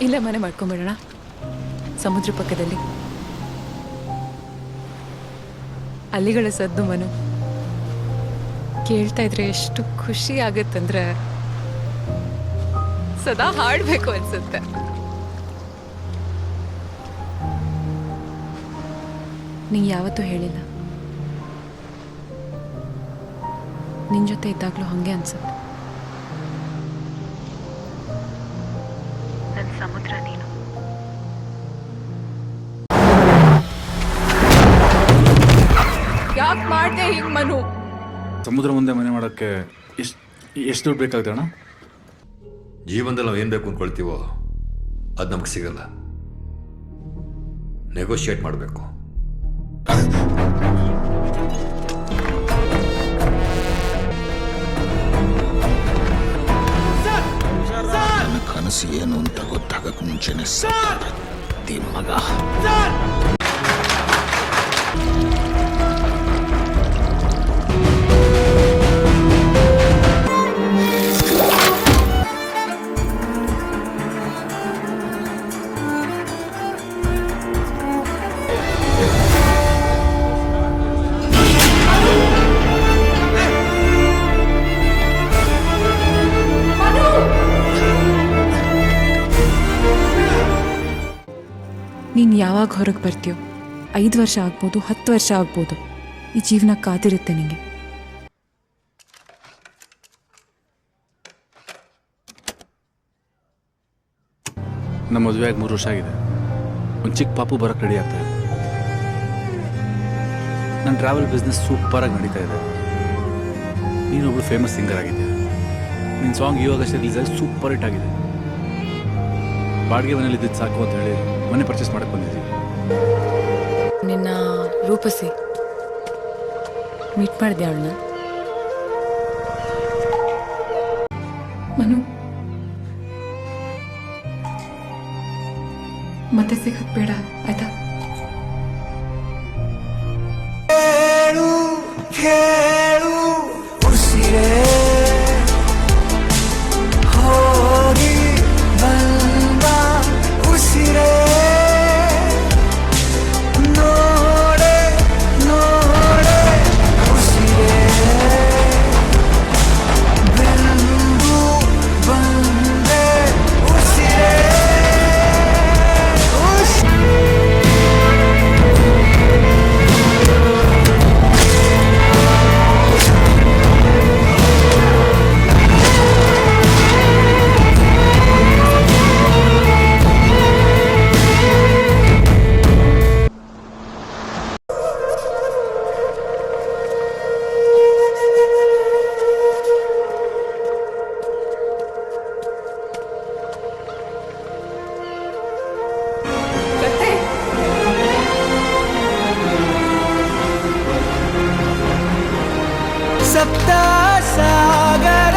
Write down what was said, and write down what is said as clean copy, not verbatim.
ಇಲ್ಲೇ ಮನೆ ಮಾಡ್ಕೊಂಬಿಡೋಣ, ಸಮುದ್ರ ಪಕ್ಕದಲ್ಲಿ. ಅಲ್ಲಿಗಳ ಸದ್ದು ಮನು ಕೇಳ್ತಾ ಇದ್ರೆ ಎಷ್ಟು ಖುಷಿ ಆಗತ್ತಂದ್ರೆ ಸದಾ ಹಾಡ್ಬೇಕು ಅನ್ಸುತ್ತೆ. ನೀ ಯಾವತ್ತೂ ಹೇಳಿಲ್ಲ, ನಿನ್ ಜೊತೆ ಇದ್ದಾಗ್ಲೂ ಹಂಗೆ ಅನ್ಸುತ್ತೆ. ನನ್ನ ಸಮುದ್ರ ನೀನು. ಯಾಕೆ ಮಾಡ್ದೆ ಹಿಂಗ್ ಮನು? ಸಮುದ್ರ ಮುಂದೆ ಮನೆ ಮಾಡೋಕ್ಕೆ ಎಷ್ಟು ದುಡ್ಡು ಬೇಕಾಗುತ್ತೆ ಅಣ್ಣ? ಜೀವನದಲ್ಲಿ ನಾವು ಏನು ಬೇಕು ಅಂದ್ಕೊಳ್ತೀವೋ ಅದು ನಮಗೆ ಸಿಗಲ್ಲ. ನೆಗೋಷಿಯೇಟ್ ಮಾಡಬೇಕು. ನನ್ನ ಕನಸು ಏನು ಅಂತ ಗೊತ್ತಾಗಕ್ಕೆ ಮುಂಚೆನೆ ಮಗ. ನೀನು ಯಾವಾಗ ಹೊರಗೆ ಬರ್ತೀಯೋ, 5 ವರ್ಷ ಆಗ್ಬೋದು, 10 ವರ್ಷ ಆಗ್ಬೋದು, ಈ ಜೀವನ ಕಾದಿರುತ್ತೆ ನಿಂಗೆ. ನಮ್ಮ ಮದುವೆಯಾಗಿ 3 ವರ್ಷ ಆಗಿದೆ. ಒಂದು ಚಿಕ್ಕ ಪಾಪು ಬರೋಕ್ಕೆ ರೆಡಿ ಆಗ್ತಾ ಇದೆ. ನನ್ನ ಟ್ರಾವೆಲ್ ಬಿಸ್ನೆಸ್ ಸೂಪರಾಗಿ ನಡೀತಾ ಇದೆ. ನೀನೊಬ್ಳು ಫೇಮಸ್ ಸಿಂಗರ್ ಆಗಿದೆ. ನಿನ್ನ ಸಾಂಗ್ ಇವಾಗಷ್ಟೇ ರಿಲೀಸ್ ಆಗಿ ಸೂಪರ್ ಹಿಟ್ ಆಗಿದೆ. ಬಾಡಿಗೆ ಮನೇಲಿ ಇದ್ದಿದ್ದು ಸಾಕು ಅಂತ ಹೇಳಿ ಮನೆ ಪರ್ಚೇಸ್ ಮಾಡಕ್ಕೆ ಬಂದಿದ್ದೀವಿ. ನಿನ್ನ ರೂಪಸಿ ಮೀಟ್ ಮಾಡಿದೆ ಅವಳನ್ನ. ಮನು, ಮತ್ತೆ ಸಿಗಕ್ ಬೇಡ ಆಯ್ತಾ? ಸಪ್ತ ಸಾಗರ